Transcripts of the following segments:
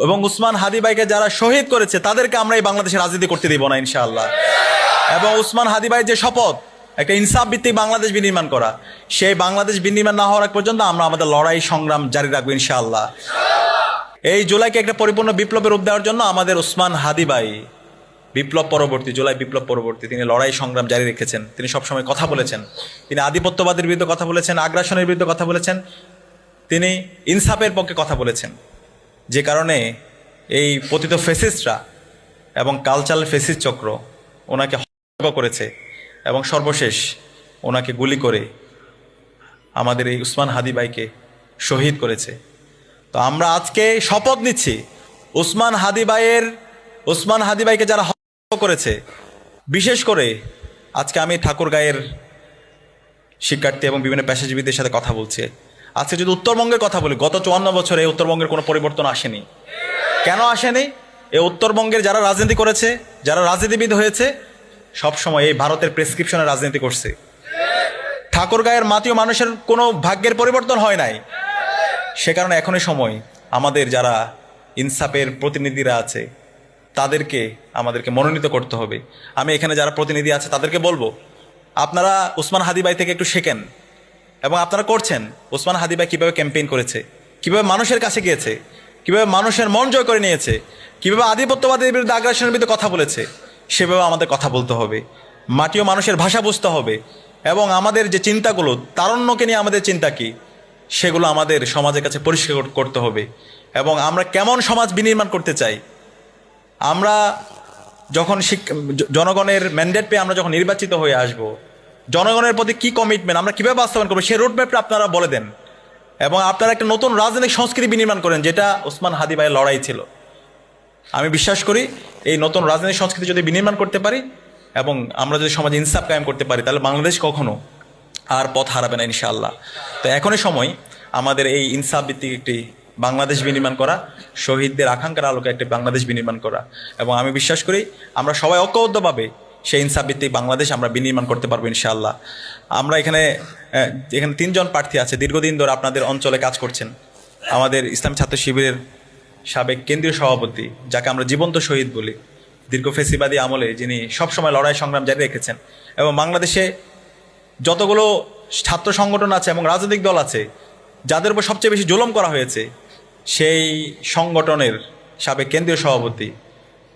এবং উসমান হাদি ভাইকে যারা শহীদ করেছে তাদেরকে আমরা এই বাংলাদেশে রাজনীতি করতে দিব না ইনশাআল্লাহ। এবং উসমান হাদি ভাইয়ের যে শপথ একটা ইনসাফ ভিত্তিক বাংলাদেশ বিনির্মাণ করা, সেই বাংলাদেশ বিনির্মাণ না হওয়ার আগ পর্যন্ত আমরা আমাদের লড়াই সংগ্রাম জারি রাখবো ইনশাআল্লাহ। এই জুলাইকে একটা পরিপূর্ণ বিপ্লবের রূপ দেওয়ার জন্য আমাদের উসমান হাদি ভাই বিপ্লব পরবর্তী, জুলাই বিপ্লব পরবর্তী তিনি লড়াই সংগ্রাম জারি রেখেছেন। তিনি সবসময় কথা বলেছেন, তিনি আধিপত্যবাদের বিরুদ্ধে কথা বলেছেন, আগ্রাসনের বিরুদ্ধে কথা বলেছেন, তিনি ইনসাফের পক্ষে কথা বলেছেন। যে কারণে এই পতিত ফেসিস্টরা এবং কালচারাল ফেসিস্ট চক্র ওনাকে হত্যা করেছে এবং সর্বশেষ ওনাকে গুলি করে আমাদের এই উসমান হাদি ভাইকে শহীদ করেছে। তো আমরা আজকে শপথ নিচ্ছি উসমান হাদি ভাইকে যারা হত্যা করেছে, বিশেষ করে আজকে আমি ঠাকুরগাঁয়ের শিক্ষার্থী এবং বিভিন্ন পেশাজীবীদের সাথে কথা বলছি। আজকে যদি উত্তরবঙ্গের কথা বলি, গত 54 বছরে উত্তরবঙ্গের কোনো পরিবর্তন আসেনি। কেন আসেনি? এই উত্তরবঙ্গের যারা রাজনীতি করেছে, যারা রাজনীতিবিদ হয়েছে, সবসময় এই ভারতের প্রেসক্রিপশনে রাজনীতি করছে। ঠাকুরগাঁয়ের মাটিও মানুষের কোনো ভাগ্যের পরিবর্তন হয় নাই। সে কারণে এখনই সময় আমাদের যারা ইনসাফের প্রতিনিধিরা আছে আমাদেরকে মনোনীত করতে হবে। আমি এখানে যারা প্রতিনিধি আছে তাদেরকে বলবো, আপনারা উসমান হাদি ভাই থেকে একটু শেখেন এবং আপনারা করছেন। উসমান হাদি ভাই কীভাবে ক্যাম্পেইন করেছে, কীভাবে মানুষের কাছে গিয়েছে, কীভাবে মানুষের মন জয় করে নিয়েছে, কীভাবে আধিপত্যবাদের বিরুদ্ধে আগ্রাসনের বিরুদ্ধে কথা বলেছে, সেভাবে আমাদের কথা বলতে হবে। মাটিও মানুষের ভাষা বুঝতে হবে এবং আমাদের যে চিন্তাগুলো, তারুণ্যকে নিয়ে আমাদের চিন্তা কী, সেগুলো আমাদের সমাজের কাছে পরিষ্কার করতে হবে। এবং আমরা কেমন সমাজ বিনির্মাণ করতে চাই, আমরা যখন জনগণের ম্যান্ডেট পেয়ে আমরা যখন নির্বাচিত হয়ে আসব, জনগণের প্রতি কী কমিটমেন্ট আমরা কীভাবে বাস্তবায়ন করবো, সেই রোডম্যাপটা আপনারা বলে দেন এবং আপনারা একটা নতুন রাজনৈতিক সংস্কৃতি বিনির্মাণ করেন, যেটা ওসমান হাদি ভাইয়ের লড়াই ছিল। আমি বিশ্বাস করি এই নতুন রাজনৈতিক সংস্কৃতি যদি বিনির্মাণ করতে পারি এবং আমরা যদি সমাজে ইনসাফ কায়েম করতে পারি, তাহলে বাংলাদেশ কখনো আর পথ হারাবে না ইনশাআল্লাহ। তো এখনই সময় আমাদের এই ইনসাফ ভিত্তিক একটি বাংলাদেশ বিনির্মাণ করা, শহীদদের আকাঙ্ক্ষার আলোকে একটি বাংলাদেশ বিনির্মাণ করা। এবং আমি বিশ্বাস করি আমরা সবাই ঐক্যবদ্ধভাবে সেই ইনসাফ ভিত্তিক বাংলাদেশ আমরা বিনির্মাণ করতে পারবো ইনশাআল্লাহ। আমরা এখানে 3 জন প্রার্থী আছে, দীর্ঘদিন ধরে আপনাদের অঞ্চলে কাজ করছেন। আমাদের ইসলামী ছাত্র শিবিরের সাবেক কেন্দ্রীয় সভাপতি, যাকে আমরা জীবন্ত শহীদ বলি, দীর্ঘ ফেসিবাদী আমলে যিনি সবসময় লড়াই সংগ্রাম জারি রেখেছেন এবং বাংলাদেশে যতগুলো ছাত্র সংগঠন আছে এবং রাজনৈতিক দল আছে যাদের উপর সবচেয়ে বেশি জুলুম করা হয়েছে, সেই সংগঠনের সাবেক কেন্দ্রীয় সভাপতি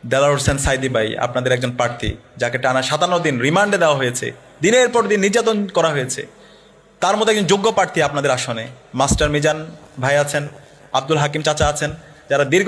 দেলাওয়ার হোসেন সাইদি ভাই আপনাদের একজন প্রার্থী, যাকে টানা 57 দিন রিমান্ডে দেওয়া হয়েছে, দিনের পর দিন নির্যাতন করা হয়েছে। তার মধ্যে একজন যোগ্য প্রার্থী আপনাদের আসনে মাস্টার মিজান ভাই আছেন, আব্দুল হাকিম চাচা আছেন, যারা দীর্ঘ